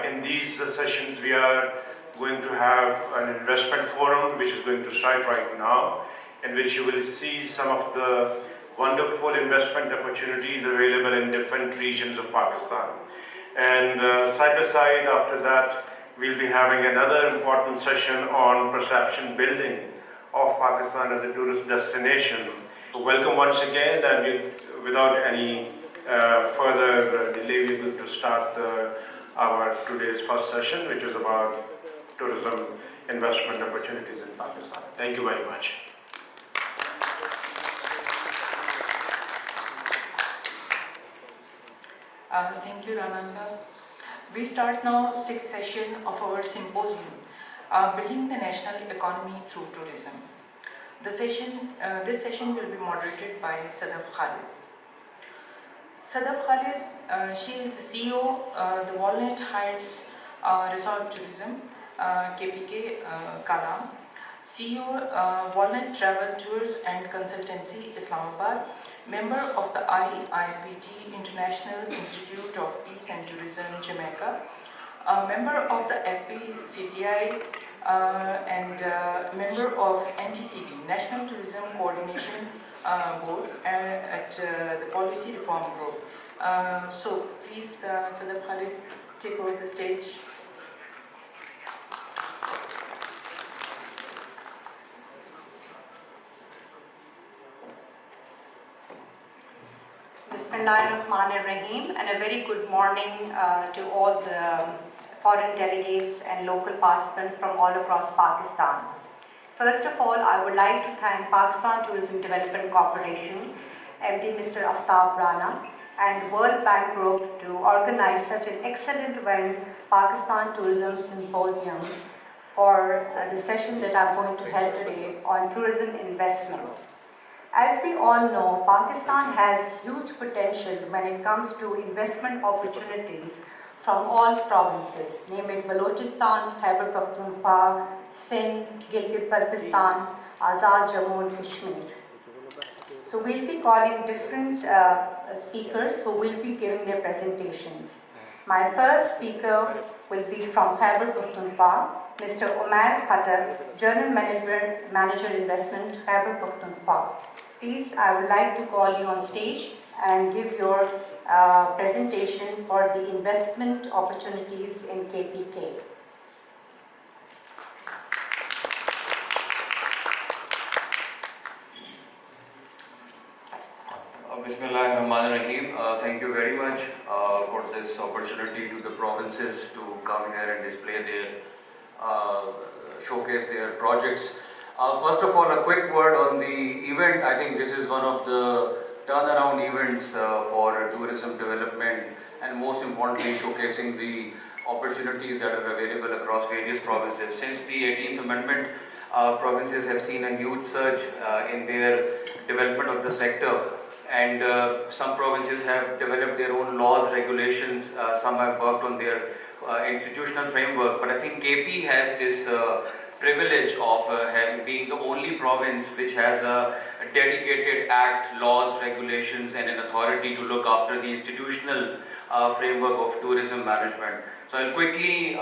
In these sessions, we are going to have an investment forum which is going to start right now, in which you will see some of the wonderful investment opportunities available in different regions of Pakistan. And side by side, after that, we'll be having another important session on perception building of Pakistan as a tourist destination. So welcome once again, and without any further delay, we're going to start our today's first session, which is about tourism investment opportunities in Pakistan. Thank you very much. Thank you, Rana sir. We start now sixth session of our symposium, Building the National Economy Through Tourism. This session will be moderated by Sadaf Khalid. Sadaf Khalid, she is the CEO, the Walnut Heights Resort Tourism, KPK Kalam, CEO, Walnut Travel Tours and Consultancy, Islamabad, member of the INP International Institute of Peace and Tourism, Jamaica, member of the FPCCI, and member of NTCB, National Tourism Coordination Board, at the Policy Reform Group. So please, Sadaf Khalid, take over the stage. Bismillahirrahmanirrahim, and a very good morning to all the foreign delegates and local participants from all across Pakistan. First of all, I would like to thank Pakistan Tourism Development Corporation, MD Mr. Aftab Rana, and World Bank Group to organize such an excellent event, Pakistan Tourism Symposium, for the session that I'm going to hold today on tourism investment. As we all know, Pakistan has huge potential when it comes to investment opportunities from all provinces, namely Balochistan, Khyber Pakhtunkhwa, Sindh, Gilgit-Baltistan, Azad Jammu and Kashmir. So we'll be calling different speakers who will be giving their presentations. My first speaker will be from Khyber Pakhtunkhwa, Mr. Umair Khattar, General Manager Investment, Khyber Pakhtunkhwa. Please, I would like to call you on stage and give your presentation for the investment opportunities in KPK. Bismillahirrahmanirrahim. Thank you very much for this opportunity to the provinces to come here and display their, showcase their projects. First of all, a quick word on the event. I think this is one of the turnaround events for tourism development, and most importantly showcasing the opportunities that are available across various provinces. Since the 18th Amendment, provinces have seen a huge surge in their development of the sector, and some provinces have developed their own laws, regulations, some have worked on their institutional framework, but I think KP has this privilege of being the only province which has a dedicated act, laws, regulations and an authority to look after the institutional framework of tourism management. So I'll quickly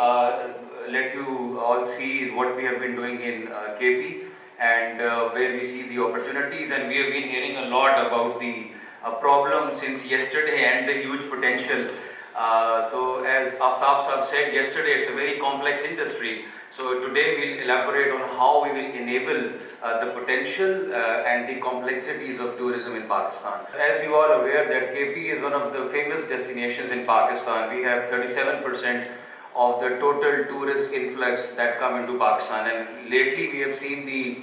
let you all see what we have been doing in KP and where we see the opportunities, and we have been hearing a lot about the problem since yesterday and the huge potential. So as Aftab Sahab said yesterday, it's a very complex industry. So today we'll elaborate on how we will enable the potential and the complexities of tourism in Pakistan. As you are aware that KP is one of the famous destinations in Pakistan. We have 37% of the total tourist influx that come into Pakistan, and lately we have seen the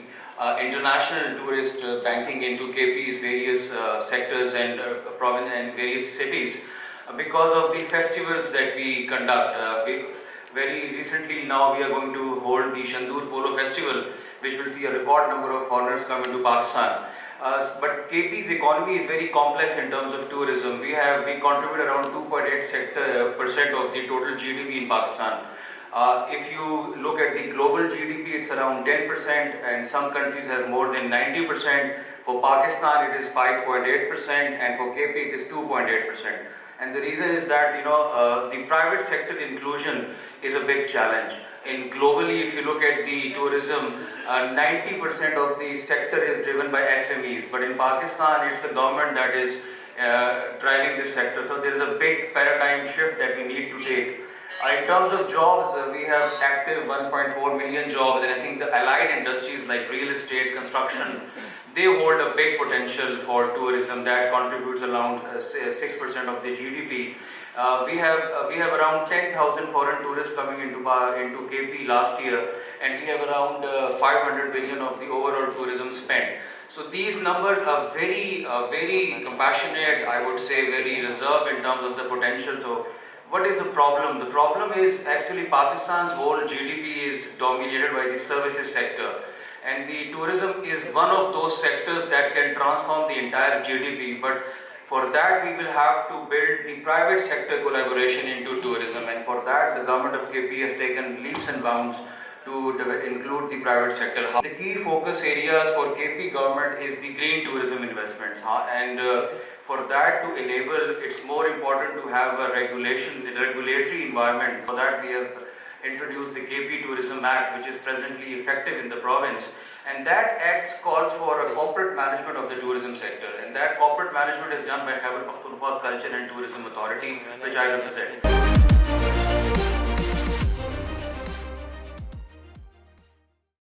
international tourist banking into KP's various sectors and province and various cities because of the festivals that we conduct. Very recently now we are going to hold the Shandur Polo Festival, which will see a record number of foreigners come into Pakistan. But KP's economy is very complex in terms of tourism. We contribute around 2.8% of the total GDP in Pakistan. If you look at the global GDP, it's around 10%, and some countries have more than 90%. For Pakistan, it is 5.8%, and for KP, it is 2.8%. And the reason is that the private sector inclusion is a big challenge. In globally, if you look at the tourism, 90% of the sector is driven by SMEs, but in Pakistan, it's the government that is driving this sector. So there is a big paradigm shift that we need to take. In terms of jobs, we have active 1.4 million jobs, and I think the allied industries like real estate, construction, they hold a big potential for tourism that contributes around 6% of the GDP. We have around 10,000 foreign tourists coming into KP last year, and we have around 500 billion of the overall tourism spend. So these numbers are very compassionate, I would say, very reserved in terms of the potential. So what is the problem? The problem is actually Pakistan's whole GDP is dominated by the services sector, and the tourism is one of those sectors that can transform the entire GDP. But for that, we will have to build the private sector collaboration into tourism, and for that, the government of KP has taken leaps and bounds to include the private sector. The key focus areas for KP government is the green tourism investments, and for that to enable, it's more important to have a regulatory environment. For that, we have introduced the KP Tourism Act, which is presently effective in the province. And that act calls for a corporate management of the tourism sector. And that corporate management is done by Khyber Pakhtunkhwa Culture and Tourism Authority, which I represent.